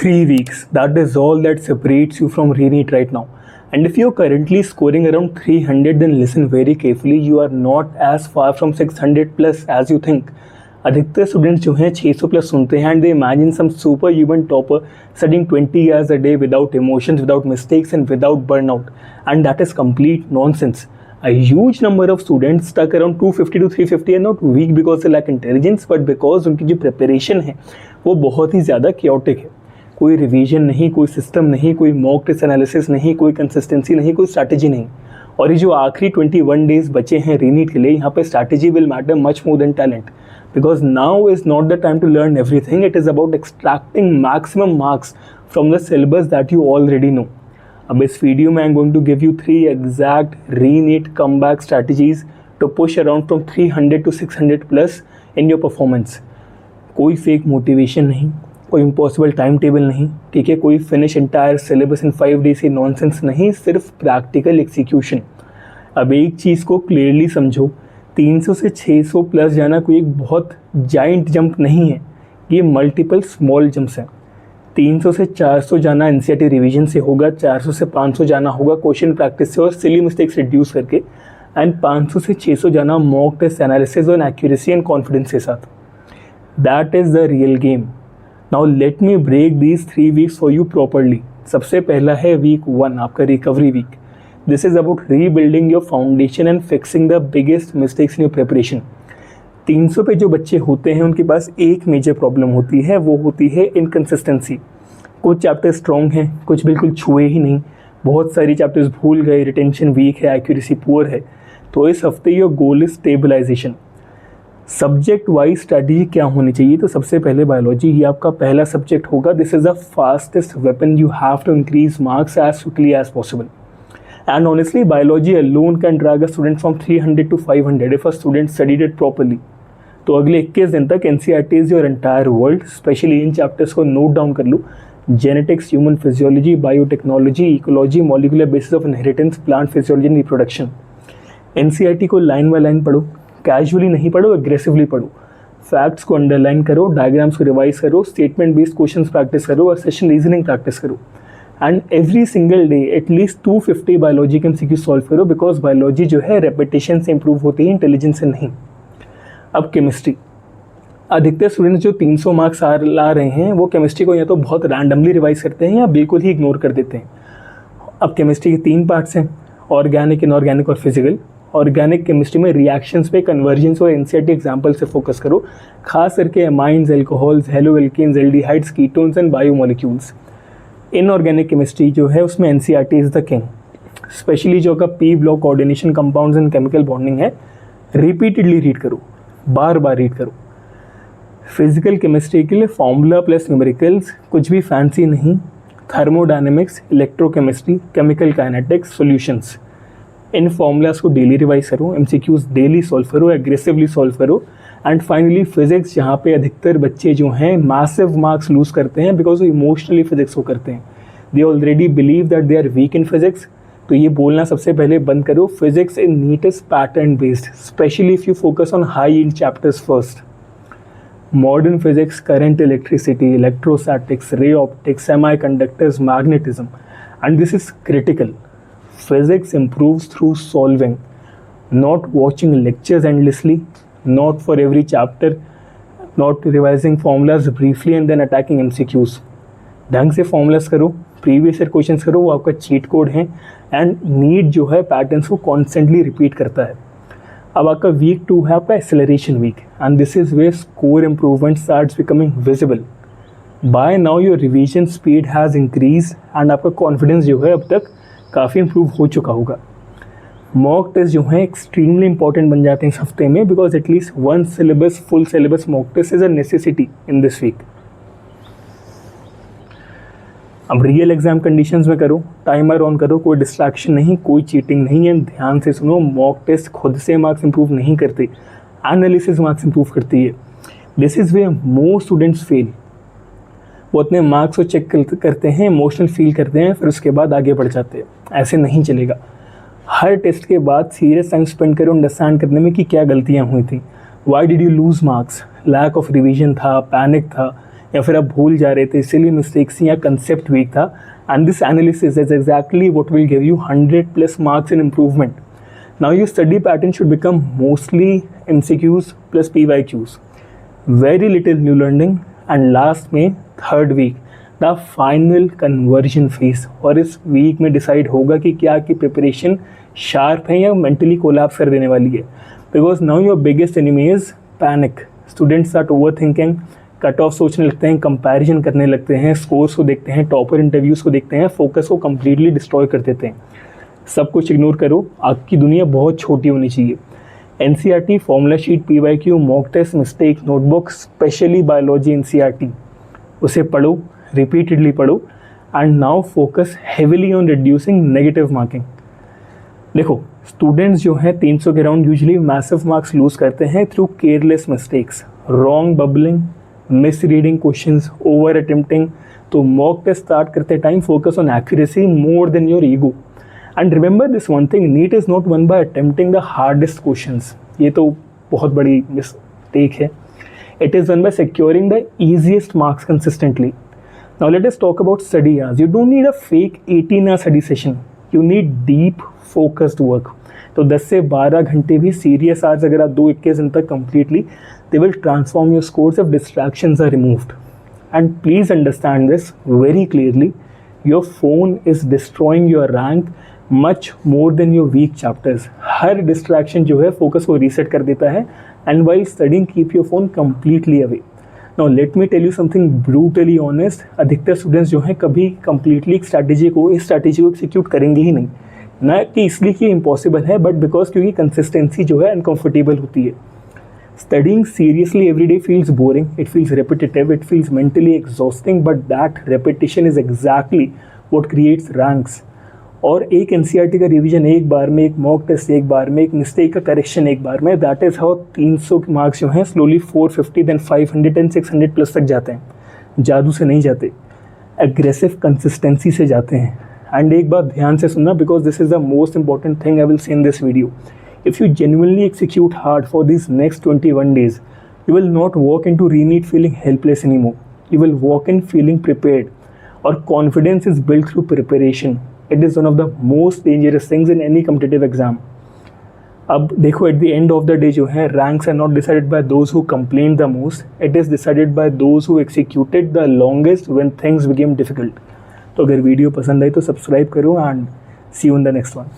3 weeks, that is all that separates you from re-NEET right now. And if you're currently scoring around 300, then listen very carefully. You are not as far from 600 plus as you think. अधिकतर students जो हैं 600 plus सुनते हैं and they imagine some super human topper studying 20 hours a day without emotions, without mistakes and without burnout, and that is complete nonsense. A huge number of students stuck around 250 to 350 are not weak because they lack intelligence, but because उनकी जो preparation है वो बहुत ही ज़्यादा chaotic है. कोई revision नहीं, कोई सिस्टम नहीं, कोई मॉक टेस्ट एनालिसिस नहीं, कोई कंसिस्टेंसी नहीं, कोई स्ट्रैटेजी नहीं. और ये जो आखिरी 21 days बचे हैं रीनीट के लिए, यहाँ पे strategy will matter much more than talent, because now is not the time to learn everything. It is about extracting maximum marks from the syllabus that you already know. अब इस वीडियो में I am going to give you 3 exact reNEET come back strategies to push around from 300 to 600 plus in your performance. कोई fake motivation नहीं, कोई impossible time table नहीं, ठीक है, कोई finish entire syllabus in 5 days से nonsense नहीं, सिर्फ प्रैक्टिकल एग्जीक्यूशन. अब एक चीज़ को क्लियरली समझो, 300 से 600 प्लस जाना कोई एक बहुत जाइंट जंप नहीं है, ये मल्टीपल स्मॉल जंप्स हैं. 300 से 400 जाना एनसीईआरटी रिवीजन से होगा, 400 से 500 जाना होगा क्वेश्चन प्रैक्टिस से और सिली मिस्टेक्स रिड्यूस करके, एंड 500 से 600 जाना मॉक टेस्ट एनालिसिस और एक्यूरेसी एंड कॉन्फिडेंस के साथ. That is the real game. Now let me break these 3 weeks for you properly. सबसे पहला है वीक 1, आपका recovery week. This is about rebuilding your foundation and fixing the biggest mistakes in your preparation. 300 पे जो बच्चे होते हैं उनके पास एक मेजर प्रॉब्लम होती है, वो होती है इनकन्सिस्टेंसी. कुछ चैप्टर स्ट्रॉन्ग हैं, कुछ बिल्कुल छुए ही नहीं, बहुत सारी चैप्टर्स भूल गए, रिटेंशन वीक है, एक्यूरेसी पुअर है. तो इस हफ्ते your goal is stabilisation. Subject wise strategy क्या होनी चाहिए? तो सबसे पहले बायोलॉजी ही आपका पहला सब्जेक्ट होगा. This is the fastest weapon. You have to increase marks as quickly as possible. And honestly biology alone can drag a student from 300 to 500 if a student studied it properly. तो अगले 21 दिन तक NCERT is your entire world. Specially इन chapters को note down कर लो. Genetics, human physiology, biotechnology, ecology, molecular basis of inheritance, plant physiology and reproduction. NCERT को line by line पढ़ो, कैजुअली नहीं पढ़ो, एग्रेसिवली पढ़ो. फैक्ट्स को अंडरलाइन करो, डायग्राम्स को रिवाइज करो, स्टेटमेंट बेस्ड क्वेश्चंस प्रैक्टिस करो और सेशन रीजनिंग प्रैक्टिस करो. And every single day at least 250 biology के एमसीक्यू सॉल्व करो, बिकॉज बायोलॉजी जो है रेपिटेशन से इंप्रूव होती है, इंटेलिजेंस से नहीं. अब केमिस्ट्री. अधिकतर स्टूडेंट्स जो 300 मार्क्स ला रहे हैं वो केमिस्ट्री को या तो बहुत रैंडमली रिवाइज करते हैं या बिल्कुल ही इग्नोर कर देते हैं. अब केमिस्ट्री के 3 पार्ट्स हैं, ऑर्गेनिक, इनऑर्गेनिक और फिजिकल. ऑर्गेनिक केमिस्ट्री में रिएक्शंस पे, कन्वर्जेंस और एनसीईआरटी एग्जाम्पल से फोकस करो, खास करके amines, alcohols, haloalkanes, aldehydes, ketones and biomolecules. Inorganic chemistry जो है उसमें NCERT is the king. Specially जो का P block coordination, compounds and chemical bonding है, रिपीटेडली रीड करो, बार बार रीड करो. फिजिकल केमिस्ट्री के लिए फॉर्मूला प्लस न्यूमेरिकल्स, कुछ भी फैंसी नहीं. Thermodynamics, electrochemistry, chemical kinetics, solutions. इन फॉर्मूलाज को डेली रिवाइज करो, एमसीक्यूज डेली सॉल्व करो, एग्रेसिवली सॉल्व करो. एंड फाइनली फिजिक्स, जहाँ पे अधिकतर बच्चे जो हैं मैसिव मार्क्स लूज करते हैं बिकॉज वो इमोशनली फिजिक्स को करते हैं. They already believe that they are weak in physics. तो ये बोलना सबसे पहले बंद करो. Physics in NEET is pattern based, specially if you focus on high in chapters first. Modern physics, current electricity, electrostatics, ray optics, semiconductors, magnetism, and this is critical. Physics improves through solving, not watching lectures endlessly, not for every chapter, not revising formulas briefly and then attacking MCQs. ढंग से formulas करो, previous year questions करो, वो आपका cheat code है. and NEET जो है patterns को constantly repeat करता है. अब आपका week 2 है आपका acceleration week, and this is where score improvement starts becoming visible. By now your revision speed has increased and आपका confidence जो है अब तक काफ़ी इम्प्रूव हो चुका होगा. मॉक टेस्ट जो है एक्सट्रीमली इंपॉर्टेंट बन जाते हैं इस हफ्ते में, because at least 1 syllabus full syllabus mock test is a necessity in this week. अब रियल एग्जाम कंडीशंस में करो, टाइमर ऑन करो, कोई डिस्ट्रैक्शन नहीं, कोई चीटिंग नहीं है. ध्यान से सुनो, मॉक टेस्ट खुद से मार्क्स इंप्रूव नहीं करते, एनालिसिस मार्क्स इंप्रूव करती है. This is way most students fail. वो अपने मार्क्स को चेक करते हैं, इमोशनल फील करते हैं, फिर उसके बाद आगे बढ़ जाते हैं. ऐसे नहीं चलेगा. हर टेस्ट के बाद सीरियस टाइम स्पेंड करो अंडरस्टैंड करने में कि क्या गलतियाँ हुई थी. Why did you lose marks? Lack of revision था, पैनिक था, या फिर आप भूल जा रहे थे इसीलिए मिस्टेक्स या कंसेप्ट वीक था, and this analysis is exactly what will give you 100+ marks in improvement. Now your study pattern should become mostly MCQs plus PYQs, very little new learning, and last में third week the final conversion phase. और इस week में decide होगा कि क्या की preparation sharp है या मेंटली कोलैप्स कर देने वाली है. Because now your biggest enemy is panic. Students are overthinking, cut off सोचने लगते हैं, कंपैरिजन करने लगते हैं, स्कोर्स को देखते हैं, टॉपर इंटरव्यूज़ को देखते हैं, फोकस को कम्प्लीटली डिस्ट्रॉय कर देते हैं. सब कुछ इग्नोर करो, आपकी दुनिया बहुत छोटी होनी चाहिए. NCERT, formula sheet, PYQ, mock test, mistake notebook, specially biology NCERT, उसे पढ़ो, रिपीटेडली पढ़ो, and now focus heavily on reducing negative marking. देखो, स्टूडेंट्स जो हैं 300 के around usually massive marks lose करते हैं through careless mistakes, wrong bubbling, misreading questions, over attempting. तो मॉक टेस्ट स्टार्ट करते time focus on accuracy more than your ego. And remember this one thing, NEET is not one by attempting the hardest questions. ये तो बहुत बड़ी mistake है. It is won by securing the easiest marks consistently. Now let us talk about study hours. You don't need a fake 18 hour study session, you need deep focused work. तो 10 से 12 घंटे भी serious hours अगर आप 2-21 दिन तक completely, they will transform your scores if distractions are removed. And please understand this very clearly, your phone is destroying your rank much more than your weak chapters. Her distraction जो है focus को reset कर देता है, and while studying keep your phone completely away. Now let me tell you something brutally honest, अधिकतर students जो हैं कभी completely इस strategy को execute करेंगे ही नहीं. ना कि इसलिए कि impossible है, but because क्योंकि consistency जो है uncomfortable होती है. Studying seriously every day feels boring, it feels repetitive, it feels mentally exhausting, but that repetition is exactly what creates ranks. और एक NCERT का रिवीजन एक बार में, एक मॉक टेस्ट एक बार में, एक मिस्टेक का करेक्शन एक बार में, दैट इज़ हाउ 300 मार्क्स जो हैं स्लोली 450 देन 500 एंड 600+ तक जाते हैं. जादू से नहीं जाते, एग्रेसिव कंसिस्टेंसी से जाते हैं. एंड एक बात ध्यान से सुनना, because this is the most important thing I will say in this video. If you genuinely execute hard for these next 21 days, you will not walk into re-NEET feeling helpless anymore. You will walk in feeling prepared. Or confidence is built through preparation. It is one of the most dangerous things in any competitive exam. अब देखो, at the end of the day जो है, ranks are not decided by those who complained the most. It is decided by those who executed the longest when things became difficult. तो अगर video पसंद आई तो subscribe करो, and see you in the next one.